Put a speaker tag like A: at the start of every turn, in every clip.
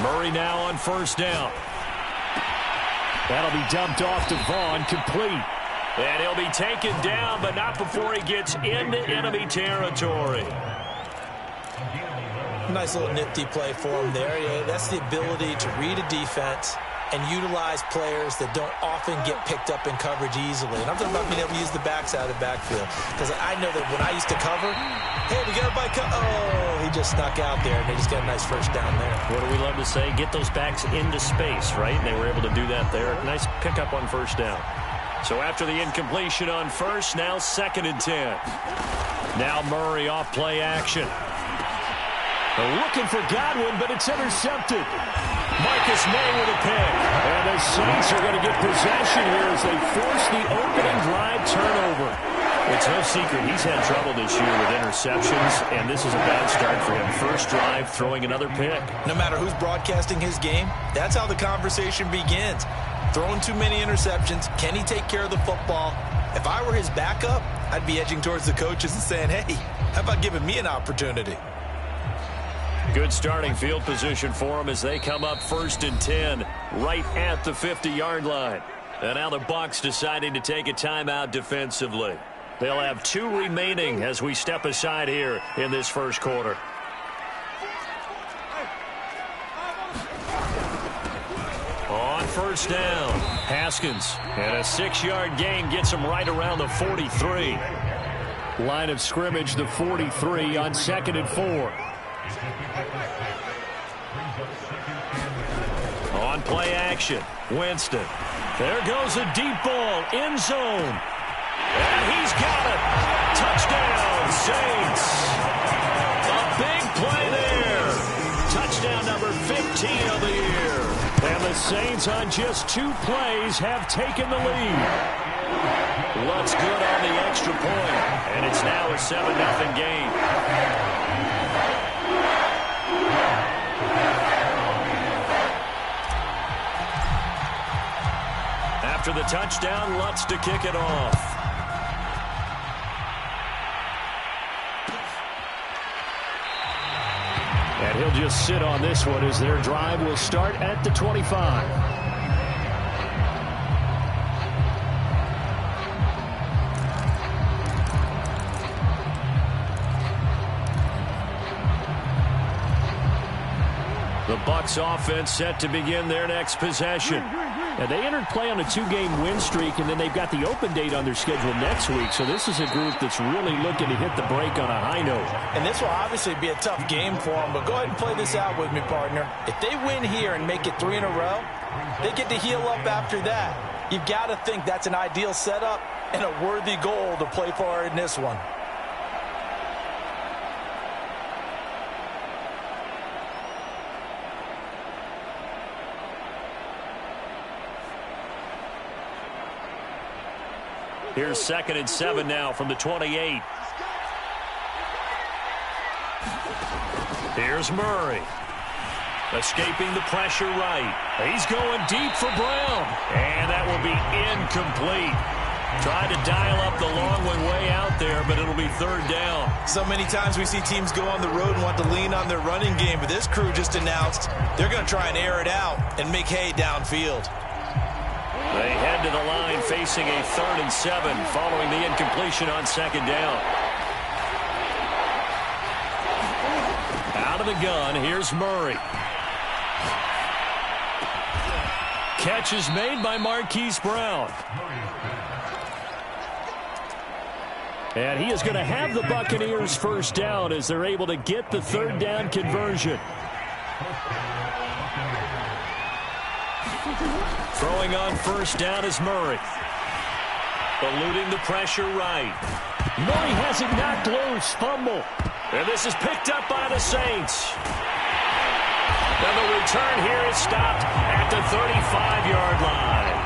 A: Murray now on first down. That'll be dumped off to Vaughn, complete. And he'll be taken down, but not before he gets into enemy territory.
B: Nice little nifty play for him there. Yeah, that's the ability to read a defense and utilize players that don't often get picked up in coverage easily. And I'm talking about being able to use the backside of the backfield. Because I know that when I used to cover, hey, we got a bike. Oh, he just snuck out there, and they just got a nice first down there.
A: What do we love to say? Get those backs into space, right? And they were able to do that there. Nice pickup on first down. So after the incompletion on first, now 2nd and 10. Now Murray off play action. They're looking for Godwin, but it's intercepted. Marcus May with a pick. And the Saints are going to get possession here as they force the opening drive turnover. It's no secret he's had trouble this year with interceptions, and this is a bad start for him. First drive, throwing another pick.
B: No matter who's broadcasting his game, that's how the conversation begins. Throwing too many interceptions. Can he take care of the football? If I were his backup, I'd be edging towards the coaches and saying, hey, how about giving me an opportunity?
A: Good starting field position for them as they come up 1st and 10 right at the 50-yard line. And now the Bucs deciding to take a timeout defensively. They'll have 2 remaining as we step aside here in this first quarter. On first down, Haskins. And a 6-yard gain gets him right around the 43. Line of scrimmage, the 43 on 2nd and 4. On play action, Winston. There goes a deep ball, end zone. And he's got it. Touchdown, Saints. A big play there. Touchdown number 15 of the year. And the Saints on just 2 plays have taken the lead. Looks good on the extra point. And it's now a 7-0 game. After the touchdown, Lutz to kick it off. And he'll just sit on this one as their drive will start at the 25. The Bucs offense set to begin their next possession. Now, they entered play on a 2-game win streak, and then they've got the open date on their schedule next week. So this is a group that's really looking to hit the break on a high note.
B: And this will obviously be a tough game for them, but go ahead and play this out with me, partner. If they win here and make it 3 in a row, they get to heal up after that. You've got to think that's an ideal setup and a worthy goal to play for in this one.
A: Here's 2nd and 7 now from the 28. Here's Murray. Escaping the pressure right. He's going deep for Brown. And that will be incomplete. Tried to dial up the long one way out there, but it'll be 3rd down.
B: So many times we see teams go on the road and want to lean on their running game, but this crew just announced they're going to try and air it out and make hay downfield.
A: They head to the line facing a 3rd and 7 following the incompletion on 2nd down. Out of the gun, here's Murray. Catch is made by Marquise Brown. And he is going to have the Buccaneers first down as they're able to get the 3rd down conversion. Throwing on first down is Murray. Eluding the pressure right. Murray has it knocked loose. Fumble. And this is picked up by the Saints. And the return here is stopped at the 35-yard line.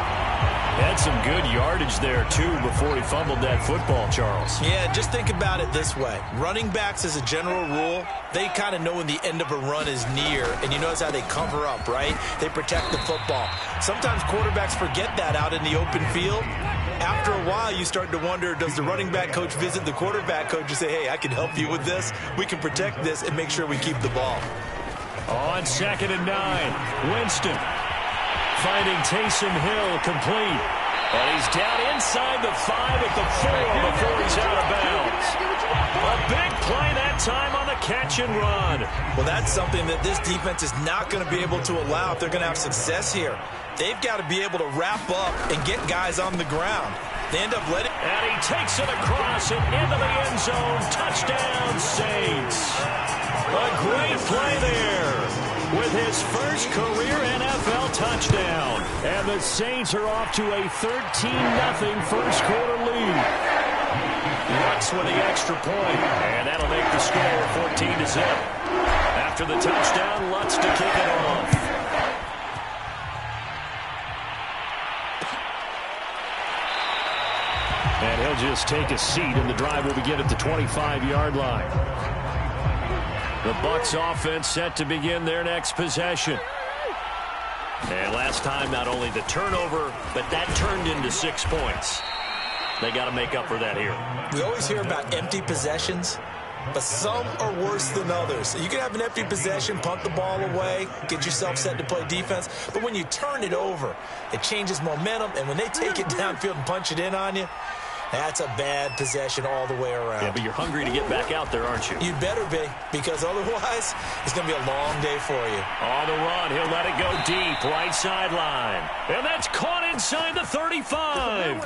A: Had some good yardage there, too, before he fumbled that football, Charles.
B: Yeah, just think about it this way. Running backs, as a general rule, they kind of know when the end of a run is near, and you notice how they cover up, right? They protect the football. Sometimes quarterbacks forget that out in the open field. After a while, you start to wonder, does the running back coach visit the quarterback coach and say, hey, I can help you with this. We can protect this and make sure we keep the ball.
A: On 2nd and 9, Winston finding Taysom Hill complete. And he's down inside the 5 at the 4 before he's out of bounds. A big play that time on the catch and run.
B: Well, that's something that this defense is not going to be able to allow if they're going to have success here. They've got to be able to wrap up and get guys on the ground. They end up letting...
A: And he takes it across and into the end zone. Touchdown, Saints. A great play there with his first career NFL touchdown. And the Saints are off to a 13-0 first quarter lead. Lutz with the extra point, and that'll make the score 14-0. After the touchdown, Lutz to kick it off. And he'll just take a seat, and the drive will begin at the 25-yard line. The Bucs offense set to begin their next possession. And last time, not only the turnover, but that turned into 6 points. They got to make up for that here.
B: We always hear about empty possessions, but some are worse than others. You can have an empty possession, punt the ball away, get yourself set to play defense, but when you turn it over, it changes momentum, and when they take it downfield and punch it in on you, that's a bad possession all the way around.
A: Yeah, but you're hungry to get back out there, aren't you?
B: You better be, because otherwise, it's going to be a long day for you.
A: On the run, he'll let it go deep, right sideline. And that's caught inside the 35.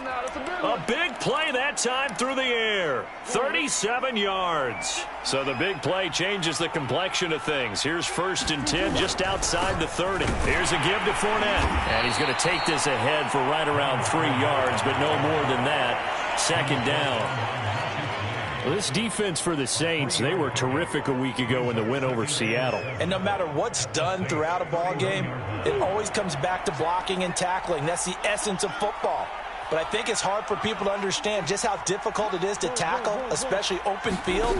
A: A big play that time through the air. 37 yards. So the big play changes the complexion of things. Here's 1st and 10 just outside the 30. Here's a give to Fournette. And he's going to take this ahead for right around 3 yards, but no more than that. 2nd down. Well, this defense for the Saints, they were terrific a week ago in the win over Seattle.
B: And no matter what's done throughout a ball game, it always comes back to blocking and tackling. That's the essence of football. But I think it's hard for people to understand just how difficult it is to tackle, especially open field.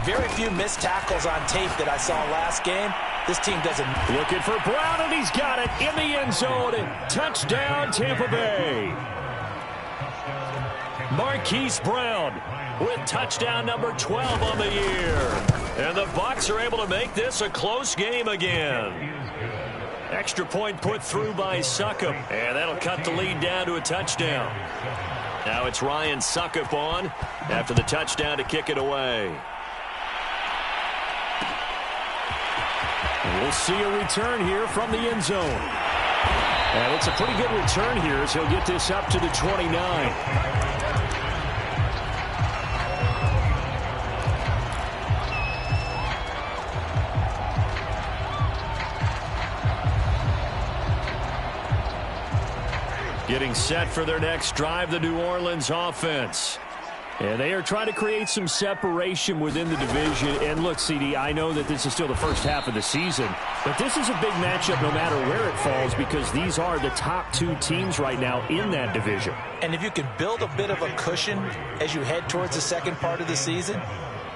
B: Very few missed tackles on tape that I saw last game. This team doesn't.
A: Looking for Brown, and he's got it in the end zone. Touchdown, Tampa Bay. Marquise Brown with touchdown number 12 on the year. And the Bucs are able to make this a close game again. Extra point put through by Succop. And that'll cut the lead down to a touchdown. Now it's Ryan Succop on after the touchdown to kick it away. We'll see a return here from the end zone. And it's a pretty good return here as he'll get this up to the 29. Getting set for their next drive, the New Orleans offense. And they are trying to create some separation within the division. And look, CD, I know that this is still the first half of the season, but this is a big matchup no matter where it falls because these are the top 2 teams right now in that division.
B: And if you can build a bit of a cushion as you head towards the second part of the season,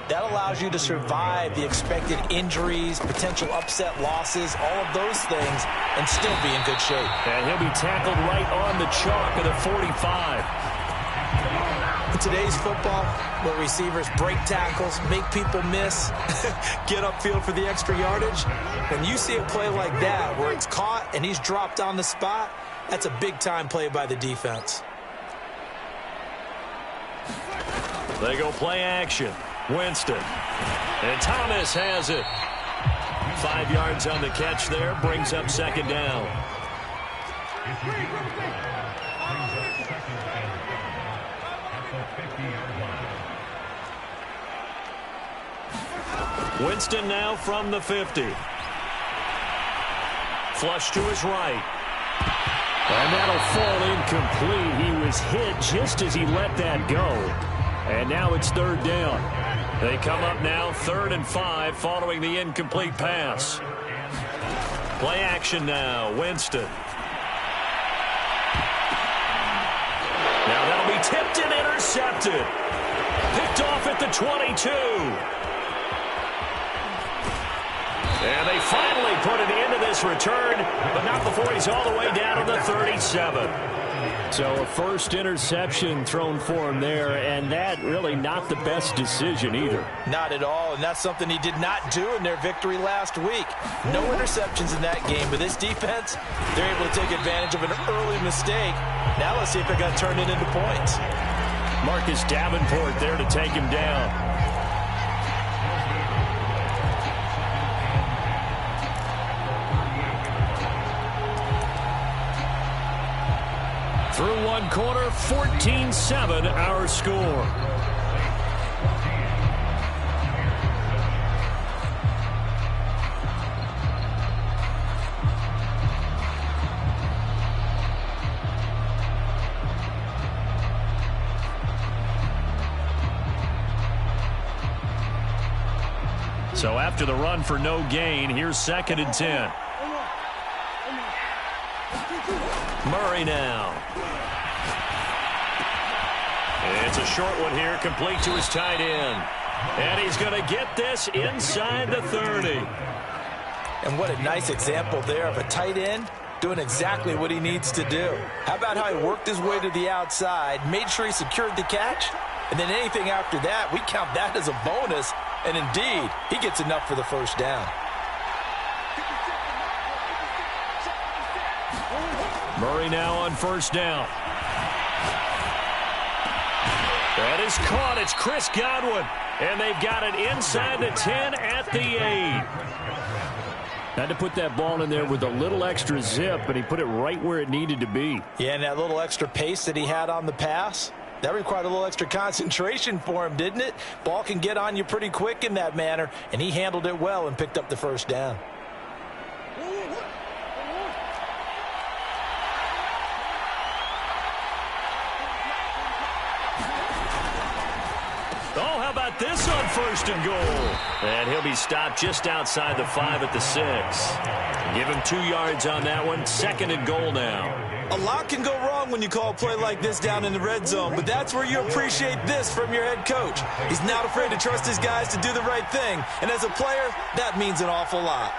B: that allows you to survive the expected injuries, potential upset losses, all of those things, and still be in good shape.
A: And he'll be tackled right on the chalk of the 45.
B: In today's football, where receivers break tackles, make people miss, get upfield for the extra yardage, when you see a play like that where it's caught and he's dropped on the spot, that's a big-time play by the defense.
A: They go play action. Winston. And Thomas has it. 5 yards on the catch there. Brings up 2nd down. Winston now from the 50. Flush to his right. And that'll fall incomplete. He was hit just as he let that go. And now it's 3rd down. They come up now 3rd and 5 following the incomplete pass. Play action now. Winston. Now that'll be tipped and intercepted. Picked off at the 22. And they finally put it into this return, but not before he's all the way down to the 37. So a first interception thrown for him there, and that really not the best decision either.
B: Not at all, and that's something he did not do in their victory last week. No interceptions in that game, but this defense, they're able to take advantage of an early mistake. Now let's see if they're going to turn it into points.
A: Marcus Davenport there to take him down. Through one quarter, 14-7 our score. So after the run for no gain, here's 2nd and 10. Murray now. It's a short one here, complete to his tight end. And he's going to get this inside the 30.
B: And what a nice example there of a tight end doing exactly what he needs to do. How about how he worked his way to the outside, made sure he secured the catch, and then anything after that, we count that as a bonus. And indeed, he gets enough for the first down.
A: Murray now on first down. That is caught. It's Chris Godwin. And they've got it inside the 10 at the 8. Had to put that ball in there with a little extra zip, but he put it right where it needed to be.
B: Yeah, and that little extra pace that he had on the pass, that required a little extra concentration for him, didn't it? Ball can get on you pretty quick in that manner, and he handled it well and picked up the first down.
A: Oh, how about this on 1st and goal? And he'll be stopped just outside the 5 at the 6. Give him 2 yards on that one. 2nd and goal now.
B: A lot can go wrong when you call a play like this down in the red zone, but that's where you appreciate this from your head coach. He's not afraid to trust his guys to do the right thing, and as a player, that means an awful lot.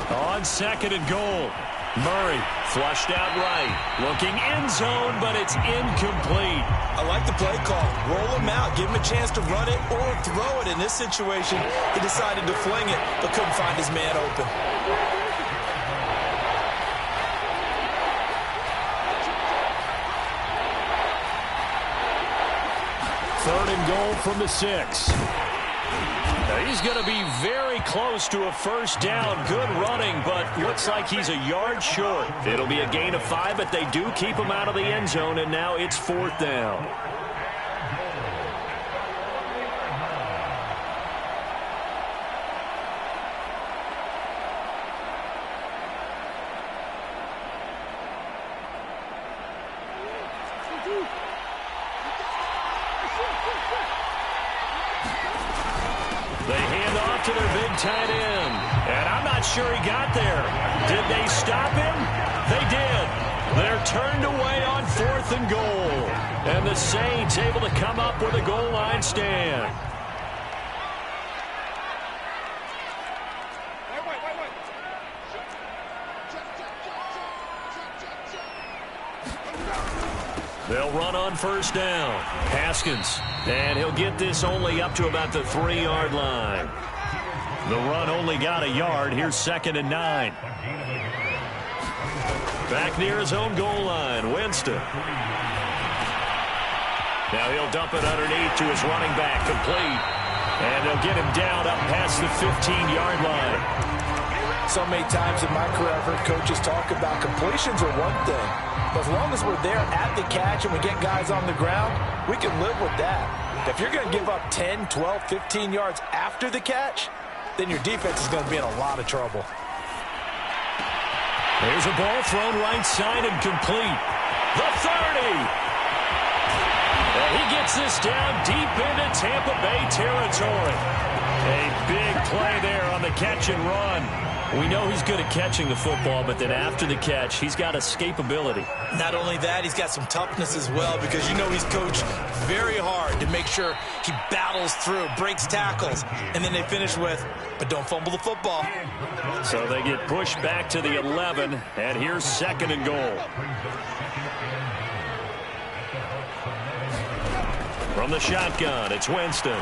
A: On 2nd and goal, Murray flushed out right, looking end zone, but it's incomplete.
B: I like the play call. Roll him out, give him a chance to run it or throw it. In this situation, he decided to fling it, but couldn't find his man open.
A: Third and goal from the 6. Now he's going to be very close to a first down. Good running, but looks like he's a yard short. It'll be a gain of 5, but they do keep him out of the end zone, and now it's 4th down. They hand off to their big tight end. And I'm not sure he got there. Did they stop him? They did. They're turned away on 4th and goal. And the Saints able to come up with a goal line stand. They'll run on first down. Haskins. And he'll get this only up to about the 3-yard line. The run only got a yard. Here's 2nd and 9. Back near his own goal line. Winston. Now he'll dump it underneath to his running back. Complete. And they'll get him down up past the 15-yard line.
B: So many times in my career, I've heard coaches talk about completions are one thing. But as long as we're there at the catch and we get guys on the ground, we can live with that. If you're going to give up 10, 12, 15 yards after the catch, then your defense is going to be in a lot of trouble.
A: There's a ball thrown right side and complete. The 30. And he gets Knocks this down deep into Tampa Bay territory. A big play there on the catch and run. We know he's good at catching the football, but then after the catch, he's got escapability.
B: Not only that, he's got some toughness as well, because you know he's coached very hard to make sure he battles through, breaks tackles, and then they finish with, but don't fumble the football.
A: So they get pushed back to the 11, and here's 2nd and goal. From the shotgun, it's Winston.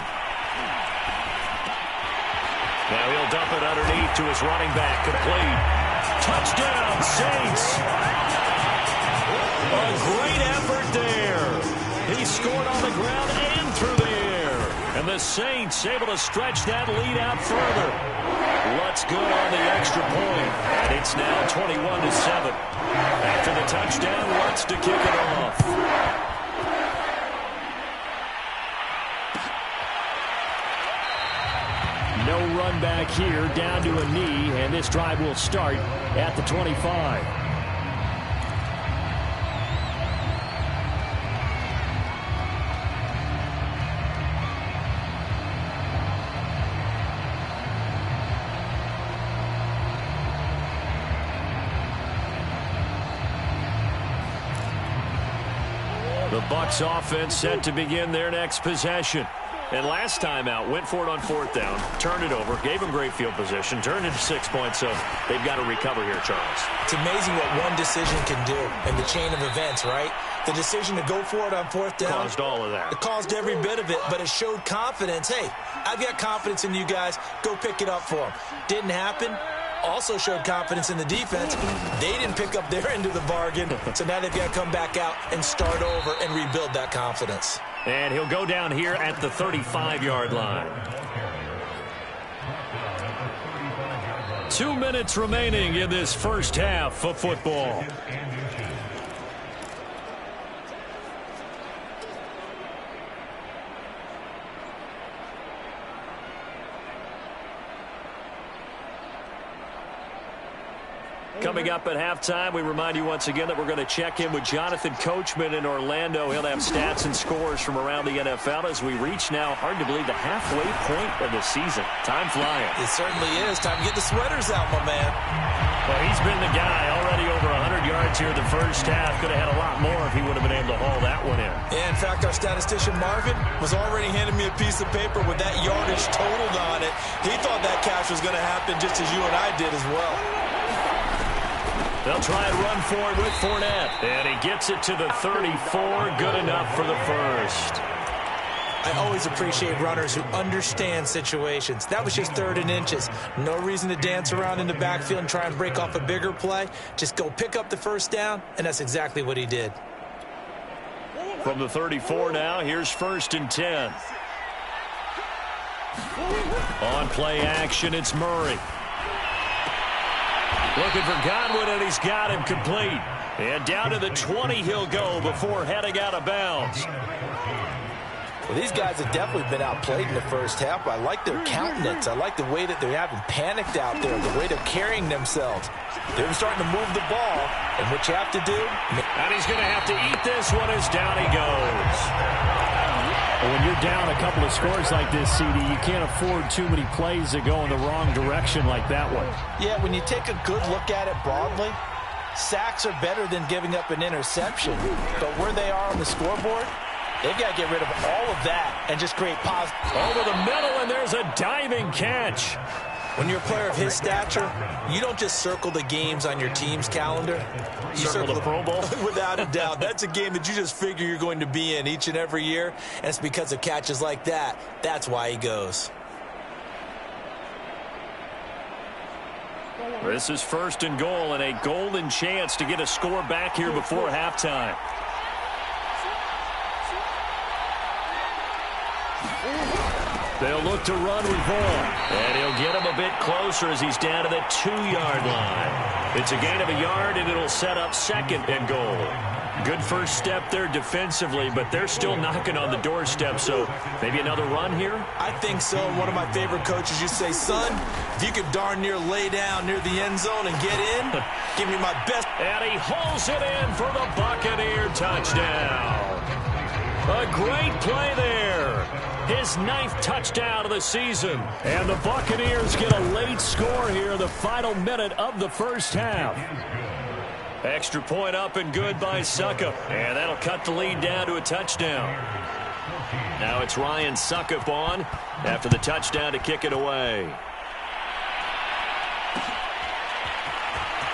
A: Now he'll dump it underneath to his running back. Complete. Touchdown, Saints. A great effort there. He scored on the ground and through the air. And the Saints able to stretch that lead out further. Lutz good on the extra point. And it's now 21-7. After the touchdown, Lutz to kick it off. No run back here, down to a knee, and this drive will start at the 25. The Bucs offense set to begin their next possession. And last time out, went for it on 4th down, turned it over, gave them great field position, turned into 6 points, so they've got to recover here, Charles.
B: It's amazing what one decision can do in the chain of events, right? The decision to go for it on 4th down.
A: Caused all of that.
B: It caused every bit of it, but it showed confidence. Hey, I've got confidence in you guys. Go pick it up for them. Didn't happen. Also showed confidence in the defense. They didn't pick up their end of the bargain, so now they've got to come back out and start over and rebuild that confidence.
A: And he'll go down here at the 35-yard line. 2 minutes remaining in this first half of football. Coming up at halftime, we remind you once again that we're going to check in with Jonathan Coachman in Orlando. He'll have stats and scores from around the NFL as we reach now, hard to believe, the halfway point of the season. Time flying.
B: It certainly is. Time to get the sweaters out, my man.
A: Well, he's been the guy already over 100 yards here in the first half. Could have had a lot more if he would have been able to haul that one in.
B: Yeah, in fact, our statistician Marvin was already handing me a piece of paper with that yardage totaled on it. He thought that catch was going to happen just as you and I did as well.
A: They'll try and run for it with Fournette. And he gets it to the 34. Good enough for the first.
B: I always appreciate runners who understand situations. That was just 3rd and inches. No reason to dance around in the backfield and try and break off a bigger play. Just go pick up the first down, and that's exactly what he did.
A: From the 34 now, here's 1st and 10. On play action, it's Murray. Looking for Godwin, and he's got him complete. And down to the 20 he'll go before heading out of bounds.
B: Well, these guys have definitely been outplayed in the first half, but I like their countenance. I like the way that they're having panicked out there, the way they're carrying themselves. They're starting to move the ball, and what you have to do...
A: And he's going to have to eat this one as down he goes. When you're down a couple of scores like this, CD, you can't afford too many plays that go in the wrong direction like that one.
B: Yeah, when you take a good look at it broadly, sacks are better than giving up an interception. But where they are on the scoreboard, they've got to get rid of all of that and just create positive.
A: Over the middle, and there's a diving catch.
B: When you're a player of his stature, you don't just circle the games on your team's calendar. You
A: circle the Pro Bowl?
B: Without a doubt. That's a game that you just figure you're going to be in each and every year, and it's because of catches like that. That's why he goes.
A: This is 1st and goal, and a golden chance to get a score back here before halftime. They'll look to run with Vaughn. And he'll get him a bit closer as he's down to the 2-yard line. It's a gain of a yard, and it'll set up 2nd and goal. Good first step there defensively, but they're still knocking on the doorstep, so maybe another run here?
B: I think so. One of my favorite coaches used to say, son, if you could darn near lay down near the end zone and get in, give me my best.
A: And he hauls it in for the Buccaneer touchdown. A great play there. His 9th touchdown of the season. And the Buccaneers get a late score here in the final minute of the first half. Extra point up and good by Succop. And that'll cut the lead down to a touchdown. Now it's Ryan Succop on after the touchdown to kick it away.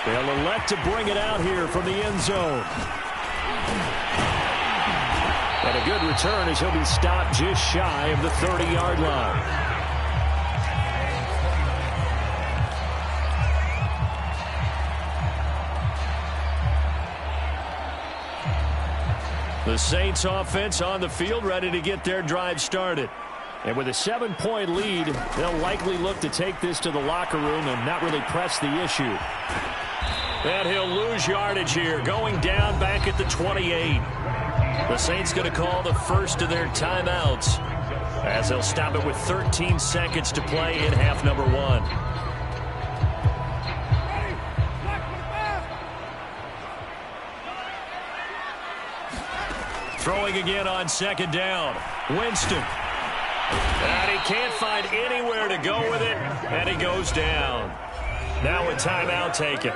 A: They'll elect to bring it out here from the end zone. And a good return as he'll be stopped just shy of the 30-yard line. The Saints offense on the field ready to get their drive started. And with a 7-point lead, they'll likely look to take this to the locker room and not really press the issue. And he'll lose yardage here, going down back at the 28. The Saints going to call the first of their timeouts as they'll stop it with 13 seconds to play in half number 1. Throwing again on second down. Winston. And he can't find anywhere to go with it, and he goes down. Now a timeout taken.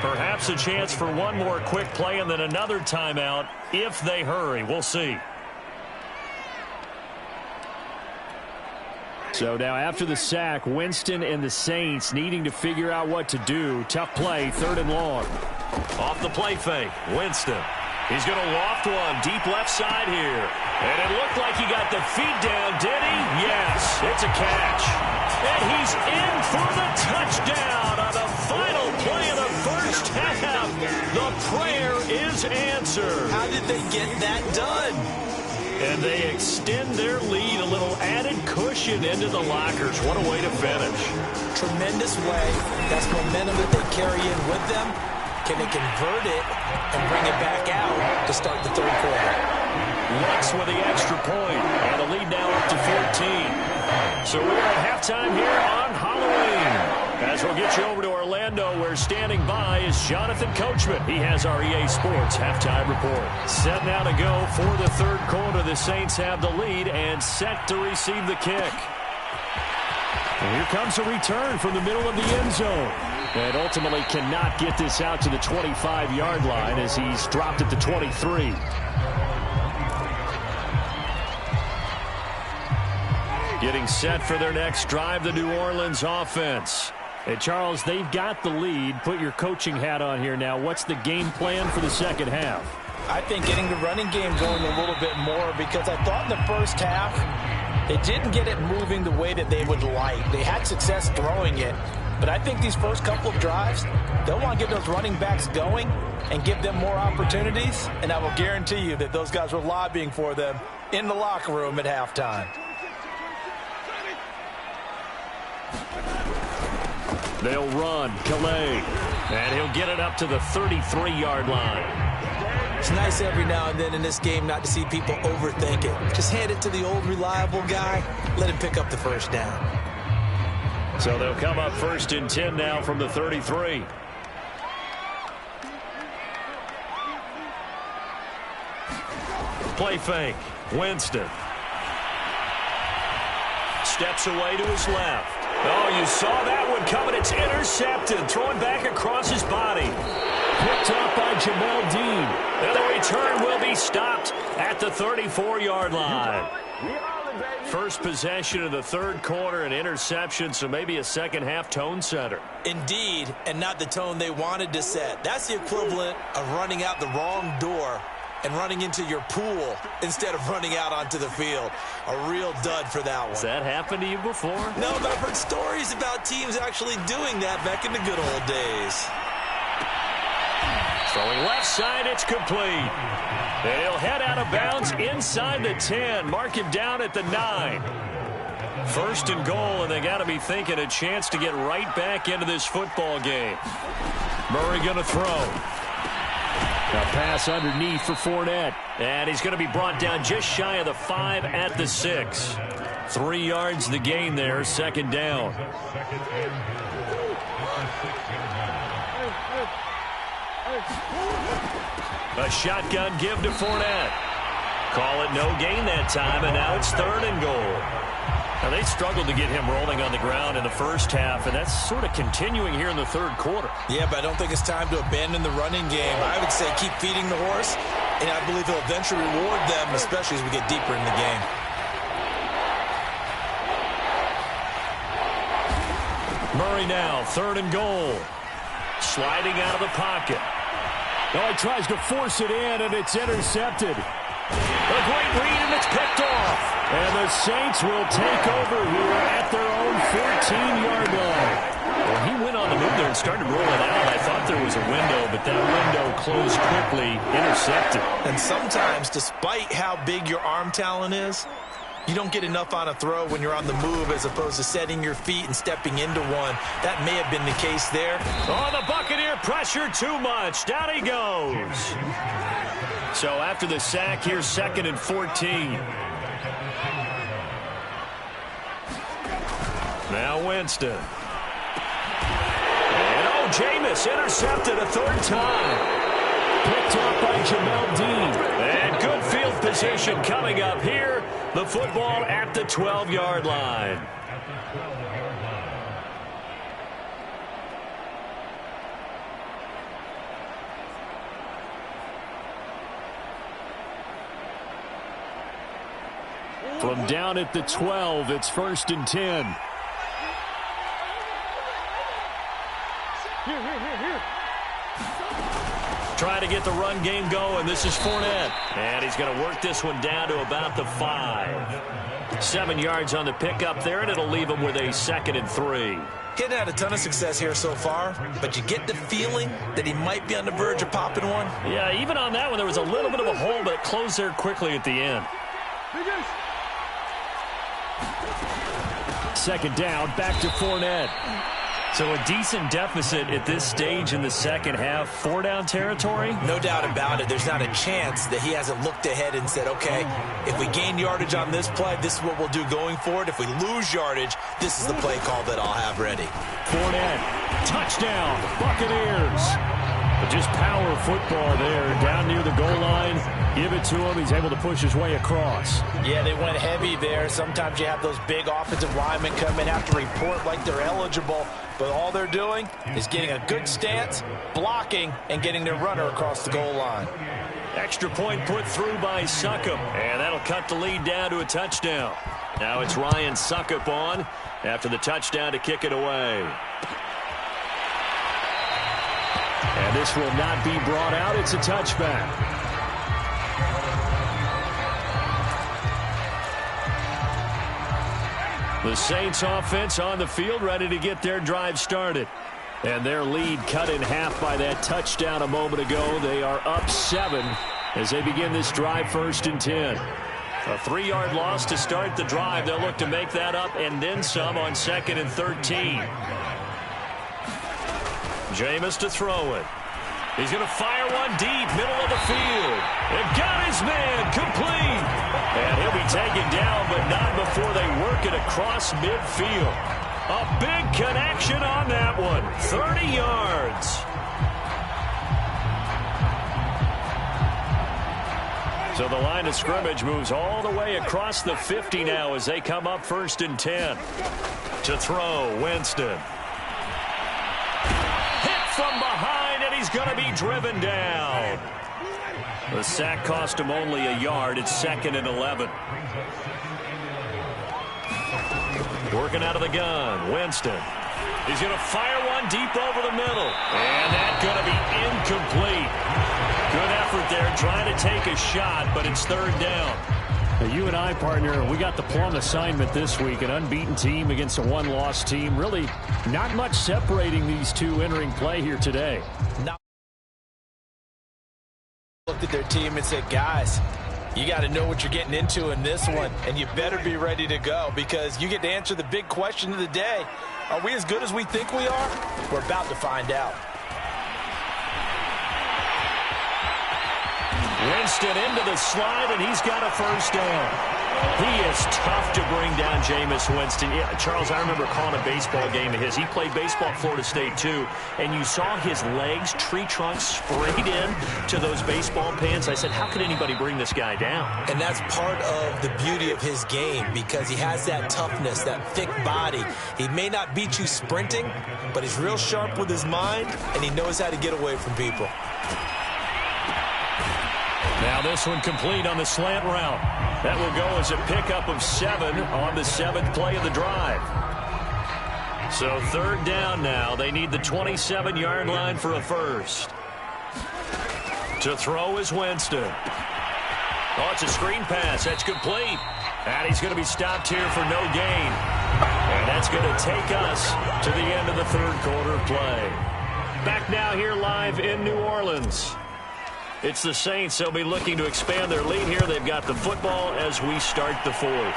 A: Perhaps a chance for one more quick play and then another timeout if they hurry. We'll see. So now after the sack, Winston and the Saints needing to figure out what to do. Tough play, 3rd and long. Off the play fake, Winston. He's going to loft one deep left side here. And it looked like he got the feet down, did he? Yes, it's a catch. And he's in for the touchdown on the final play of the first half. The prayer is answered.
B: How did they get that done?
A: And they extend their lead, a little added cushion into the lockers. What a way to finish.
B: Tremendous way. That's momentum that they carry in with them. Can they convert it and bring it back out to start the 3rd quarter?
A: Lux with the extra point, and the lead now up to 14. So we're at halftime here on Halloween. As we'll get you over to Orlando, where standing by is Jonathan Coachman. He has our EA Sports halftime report. Set now to go for the 3rd quarter. The Saints have the lead and set to receive the kick. And here comes a return from the middle of the end zone. And ultimately cannot get this out to the 25-yard line as he's dropped at the 23. Getting set for their next drive, the New Orleans offense. Hey, Charles, they've got the lead. Put your coaching hat on here now. What's the game plan for the second half?
B: I think getting the running game going a little bit more, because I thought in the first half they didn't get it moving the way that they would like. They had success throwing it. But I think these first couple of drives, they'll want to get those running backs going and give them more opportunities. And I will guarantee you that those guys were lobbying for them in the locker room at halftime.
A: They'll run, Calais, and he'll get it up to the 33-yard line.
B: It's nice every now and then in this game not to see people overthink it. Just hand it to the old reliable guy, let him pick up the first down.
A: So they'll come up 1st and 10 now from the 33. Play fake. Winston. Steps away to his left. Oh, you saw that one coming. It's intercepted. Throwing back across his body. Picked up by Jamel Dean. And the return will be stopped at the 34-yard line. First possession of the 3rd quarter, an interception, so maybe a second-half tone setter.
B: Indeed, and not the tone they wanted to set. That's the equivalent of running out the wrong door and running into your pool instead of running out onto the field. A real dud for that one.
A: Has that happened to you before?
B: No, but I've heard stories about teams actually doing that back in the good old days.
A: Throwing left side, it's complete. They'll head out of bounds inside the 10. Mark him down at the 9. 1st and goal, and they got to be thinking a chance to get right back into this football game. Murray going to throw. A pass underneath for Fournette. And he's going to be brought down just shy of the 5 at the 6. 3 yards the gain there, 2nd down. A shotgun give to Fournette. Call it no gain that time, and now it's 3rd and goal. Now, they struggled to get him rolling on the ground in the first half, and that's sort of continuing here in the 3rd quarter.
B: Yeah, but I don't think it's time to abandon the running game. I would say keep feeding the horse, and I believe he'll eventually reward them, especially as we get deeper in the game.
A: Murray now, 3rd and goal. Sliding out of the pocket.
C: Oh, he tries to force it in, and it's intercepted.
A: A great read, and it's picked off.
C: And the Saints will take over here at their own 14-yard line.
A: Well, he went on the move there and started rolling out. I thought there was a window, but that window closed quickly, intercepted.
B: And sometimes, despite how big your arm talent is, you don't get enough on a throw when you're on the move as opposed to setting your feet and stepping into one. That may have been the case there.
A: Oh, the Buccaneer pressure too much. Down he goes. So after the sack, here's 2nd and 14. Now Winston. And oh, Jameis intercepted a 3rd time.
C: Picked off by Jamel Dean.
A: And good field position coming up here. The football at the 12-yard line.
C: From down at the 12, it's 1st and 10. Here.
A: Trying to get the run game going. This is Fournette. And he's going to work this one down to about the 5. 7 yards on the pickup there, and it'll leave him with a 2nd and 3.
B: He hadn't had a ton of success here so far, but you get the feeling that he might be on the verge of popping one.
A: Yeah, even on that one, there was a little bit of a hole, but it closed there quickly at the end.
C: 2nd down, back to Fournette.
A: So a decent deficit at this stage in the second half. 4-down territory?
B: No doubt about it. There's not a chance that he hasn't looked ahead and said, okay, if we gain yardage on this play, this is what we'll do going forward. If we lose yardage, this is the play call that I'll have ready.
C: Fournette, touchdown, Buccaneers. But just power football there, down near the goal line. Give it to him. He's able to push his way across.
B: Yeah, they went heavy there. Sometimes you have those big offensive linemen come in, have to report like they're eligible. But all they're doing is getting a good stance, blocking, and getting their runner across the goal line.
A: Extra point put through by Succop. And that'll cut the lead down to a touchdown. Now it's Ryan Succop on after the touchdown to kick it away.
C: And this will not be brought out. It's a touchback.
A: The Saints offense on the field, ready to get their drive started. And their lead cut in half by that touchdown a moment ago. They are up 7 as they begin this drive, 1st and 10. A 3-yard loss to start the drive. They'll look to make that up and then some on 2nd and 13. Jameis to throw it. He's going to fire one deep, middle of the field. And got his man, complete. And he'll be taken down, but not before they work it across midfield. A big connection on that one. 30 yards. So the line of scrimmage moves all the way across the 50 now as they come up 1st and 10. To throw, Winston. From behind, and he's going to be driven down. The sack cost him only a yard. It's 2nd and 11. Working out of the gun, Winston. He's going to fire one deep over the middle. And that's going to be incomplete. Good effort there, trying to take a shot, but it's 3rd down.
C: Now, you and I, partner, we got the plum assignment this week, an unbeaten team against a one-loss team. Really not much separating these two entering play here today.
B: Now, looked at their team and said, guys, you got to know what you're getting into in this one, and you better be ready to go because you get to answer the big question of the day. Are we as good as we think we are? We're about to find out.
A: Winston into the slide, and he's got a 1st down. He is tough to bring down, Jameis Winston. Yeah, Charles, I remember calling a baseball game of his. He played baseball at Florida State, too, and you saw his legs, tree trunks sprayed in to those baseball pins. I said, how could anybody bring this guy down?
B: And that's part of the beauty of his game because he has that toughness, that thick body. He may not beat you sprinting, but he's real sharp with his mind, and he knows how to get away from people.
A: Now this one complete on the slant route. That will go as a pickup of 7 on the 7th play of the drive. So third down now. They need the 27-yard line for a first. To throw is Winston. Oh, it's a screen pass. That's complete. And he's going to be stopped here for no gain. And that's going to take us to the end of the third quarter play. Back now here live in New Orleans. It's the Saints. They'll be looking to expand their lead here. They've got the football as we start the fourth.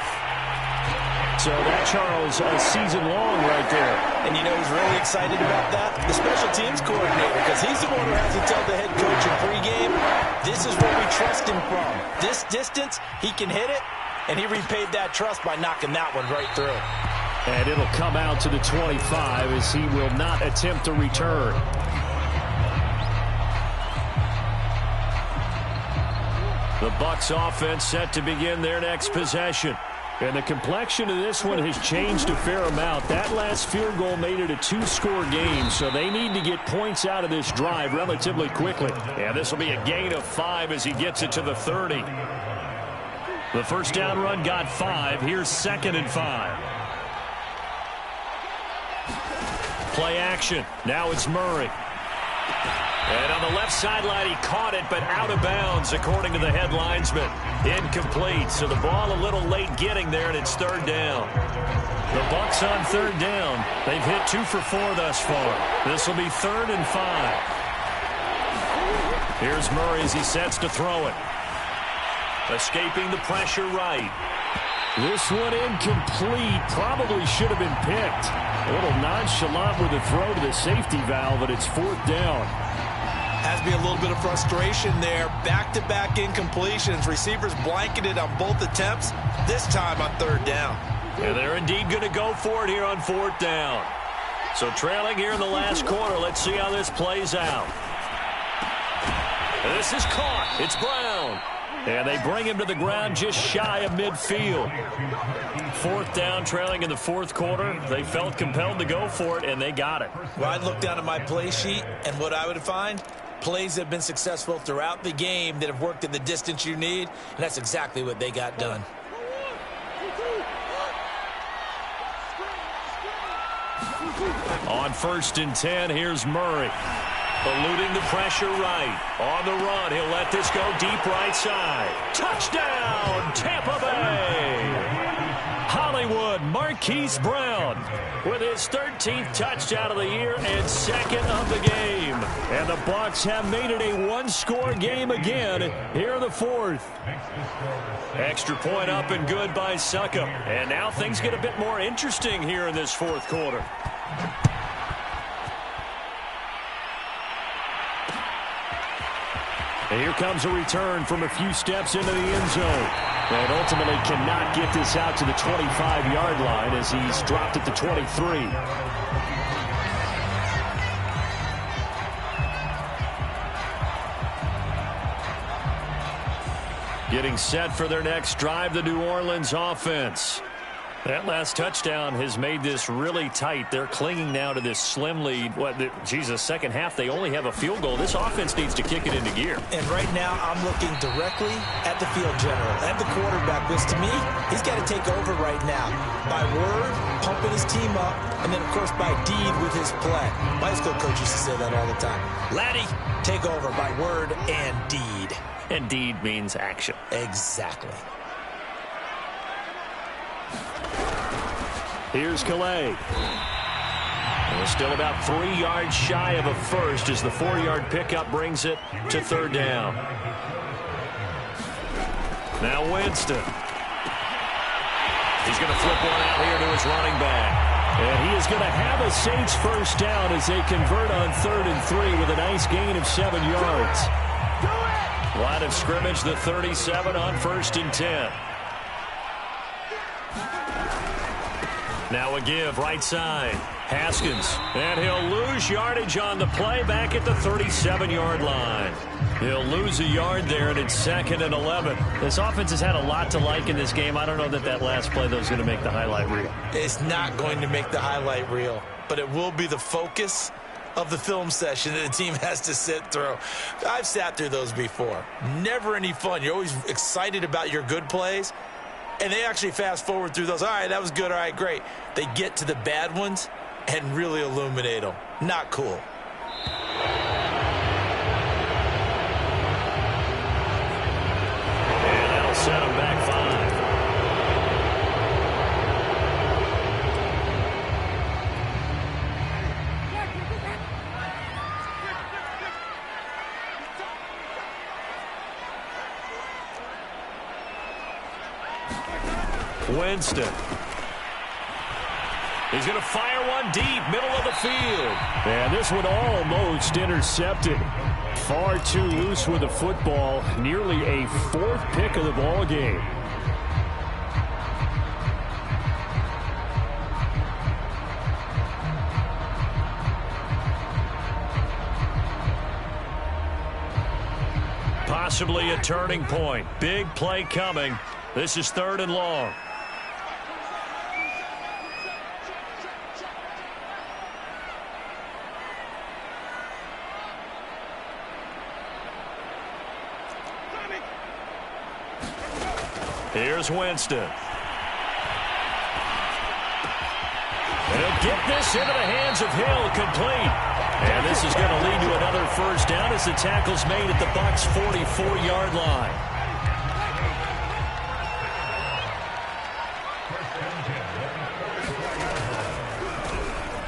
A: So that, Charles, a season long right there.
B: And you know who's really excited about that? The special teams coordinator, because he's the one who has to tell the head coach in pregame, this is where we trust him from. This distance, he can hit it, and he repaid that trust by knocking that one right through.
C: And it'll come out to the 25 as he will not attempt to return.
A: The Bucs offense set to begin their next possession.
C: And the complexion of this one has changed a fair amount. That last field goal made it a 2-score game, so they need to get points out of this drive relatively quickly.
A: And this will be a gain of 5 as he gets it to the 30. The first down run got 5. Here's 2nd and 5. Play action. Now it's Murray. And on the left sideline, he caught it, but out of bounds, according to the head linesman. Incomplete, so the ball a little late getting there, and it's third down. The Bucs on third down. They've hit 2 for 4 thus far. This will be 3rd and 5. Here's Murray as he sets to throw it. Escaping the pressure right.
C: This one incomplete. Probably should have been picked. A little nonchalant with the throw to the safety valve, but it's 4th down.
B: Has to be a little bit of frustration there. Back-to-back incompletions. Receivers blanketed on both attempts, this time on third down.
A: And they're indeed going to go for it here on 4th down. So trailing here in the last quarter. Let's see how this plays out. And this is caught. It's Brown. And they bring him to the ground just shy of midfield. 4th down, trailing in the 4th quarter. They felt compelled to go for it, and they got it.
B: Well, I'd look down at my play sheet, and what I would find, plays that have been successful throughout the game that have worked in the distance you need, and that's exactly what they got done.
A: On 1st and 10, here's Murray. Eluding the pressure right. On the run, he'll let this go deep right side. Touchdown, Tampa Bay! Hollywood Marquise Brown with his 13th touchdown of the year and 2nd of the game.
C: And the Bucs have made it a 1-score game again here in the 4th.
A: Extra point up and good by Succop. And now things get a bit more interesting here in this 4th quarter.
C: And here comes a return from a few steps into the end zone. And ultimately cannot get this out to the 25-yard line as he's dropped at the 23.
A: Getting set for their next drive, the New Orleans offense. That last touchdown has made this really tight. They're clinging now to this slim lead. Second half, they only have a field goal. This offense needs to kick it into gear.
B: And right now, I'm looking directly at the field general, at the quarterback, which to me, he's got to take over right now. By word, pumping his team up, and then, of course, by deed with his play. My high school coach used to say that all the time. Laddie, take over by word and deed.
A: And deed means action.
B: Exactly.
C: Here's Calais.
A: We're still about 3 yards shy of a first as the 4-yard pickup brings it to third down. Now Winston. He's going to flip one out here to his running back.
C: And he is going to have a Saints first down as they convert on 3rd and 3 with a nice gain of 7 yards.
A: Line of scrimmage, the 37 on 1st and 10. Now a give right side. Haskins. And he'll lose yardage on the play back at the 37-yard line. He'll lose a yard there, and it's 2nd and 11.
C: This offense has had a lot to like in this game. I don't know that last play, though, is going to make the highlight reel.
B: It's not going to make the highlight reel, but it will be the focus of the film session that the team has to sit through. I've sat through those before. Never any fun. You're always excited about your good plays, and they actually fast forward through those. All right, that was good. All right, great. They get to the bad ones and really illuminate them. Not cool.
A: Set him back 5. Winston. He's going to fire one deep, middle of the field.
C: And this one almost intercepted. Far too loose with the football. Nearly a 4th pick of the ball game.
A: Possibly a turning point. Big play coming. This is 3rd and long. Here's Winston. And he'll get this into the hands of Hill, complete. And this is going to lead to another first down as the tackle's made at the Bucs' 44-yard line.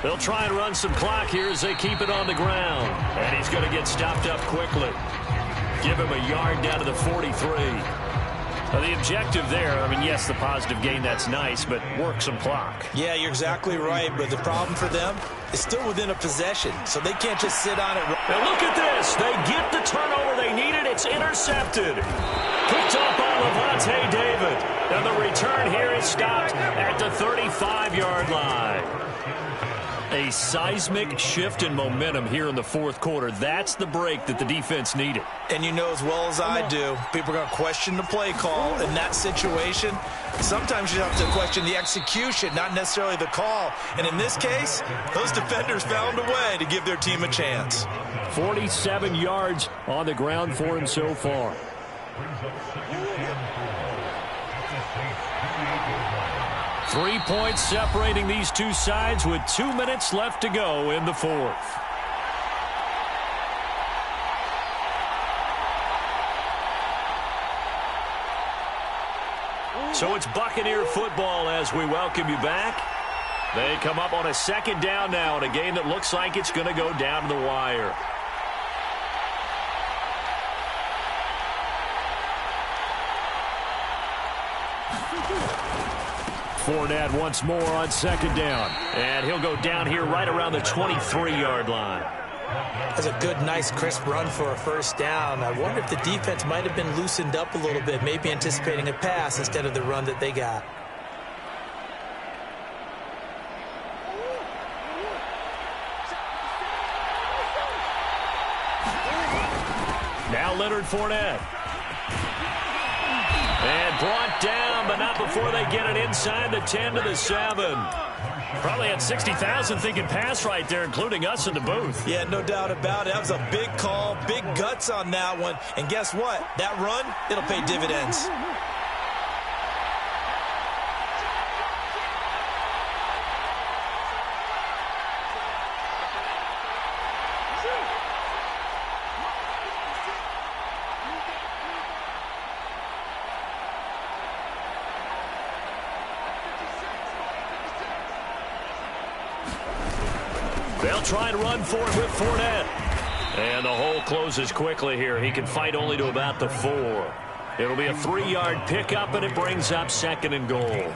A: They'll try and run some clock here as they keep it on the ground. And he's going to get stopped up quickly. Give him a yard down to the 43. Well, the objective there, I mean, yes, the positive gain, that's nice, but work some clock.
B: Yeah, you're exactly right, but the problem for them is still within a possession, so they can't just sit on it.
A: And look at this. They get the turnover they needed. It's intercepted. Picked up by Lavonte David. And the return here is stopped at the 35-yard line. A seismic shift in momentum here in the 4th quarter. That's the break that the defense needed.
B: And you know as well as I do, people are going to question the play call in that situation. Sometimes you have to question the execution, not necessarily the call. And in this case, those defenders found a way to give their team a chance.
C: 47 yards on the ground for him so far.
A: 3 points separating these two sides with 2 minutes left to go in the 4th. So it's Buccaneer football as we welcome you back. They come up on a 2nd down now in a game that looks like it's going to go down to the wire. Fournette once more on 2nd down. And he'll go down here right around the 23-yard line.
B: That's a good, nice, crisp run for a first down. I wonder if the defense might have been loosened up a little bit, maybe anticipating a pass instead of the run that they got.
A: Now Leonard Fournette. And brought down, but not before they get it inside the 10 to the 7. Probably had 60,000 thinking pass right there, including us in the booth.
B: Yeah, no doubt about it. That was a big call, big guts on that one. And guess what? That run, it'll pay dividends.
A: They'll try and run for it with Fournette. And the hole closes quickly here. He can fight only to about the 4. It'll be a 3-yard pickup, and it brings up 2nd and goal.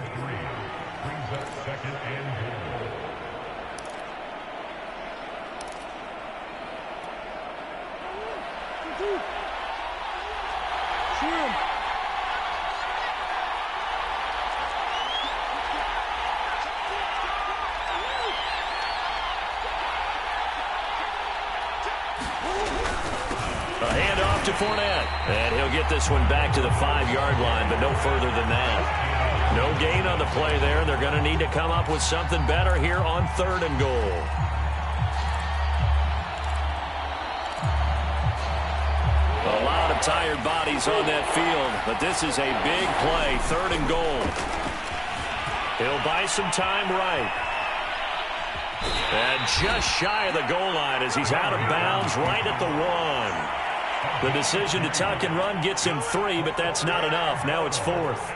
A: to Fournette. And he'll get this one back to the 5-yard line, but no further than that. No gain on the play there. They're going to need to come up with something better here on 3rd and goal. A lot of tired bodies on that field, but this is a big play, 3rd and goal. He'll buy some time right. And just shy of the goal line as he's out of bounds right at the 1. The decision to tuck and run gets him 3, but that's not enough. Now it's 4th.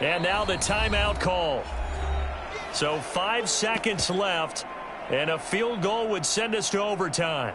A: And now the timeout call. So 5 seconds left, and a field goal would send us to overtime.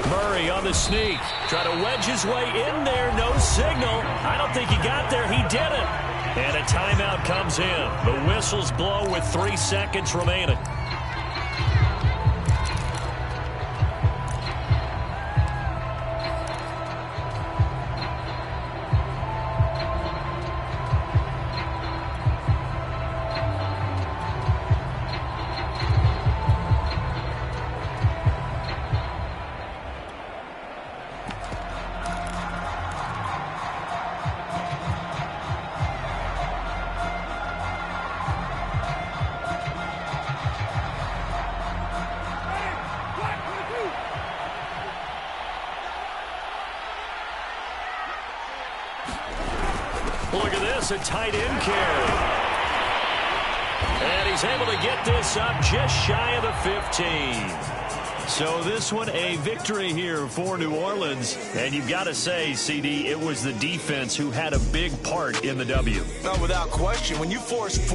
A: Murray on the sneak. Try to wedge his way in there. No signal. I don't think he got there. He didn't. And a timeout comes in. The whistles blow with 3 seconds remaining. Look at this, a tight end carry. And he's able to get this up just shy of the 15. So this one a victory here for New Orleans. And you've got to say, CD, it was the defense who had a big part in the W.
B: No, without question. When you force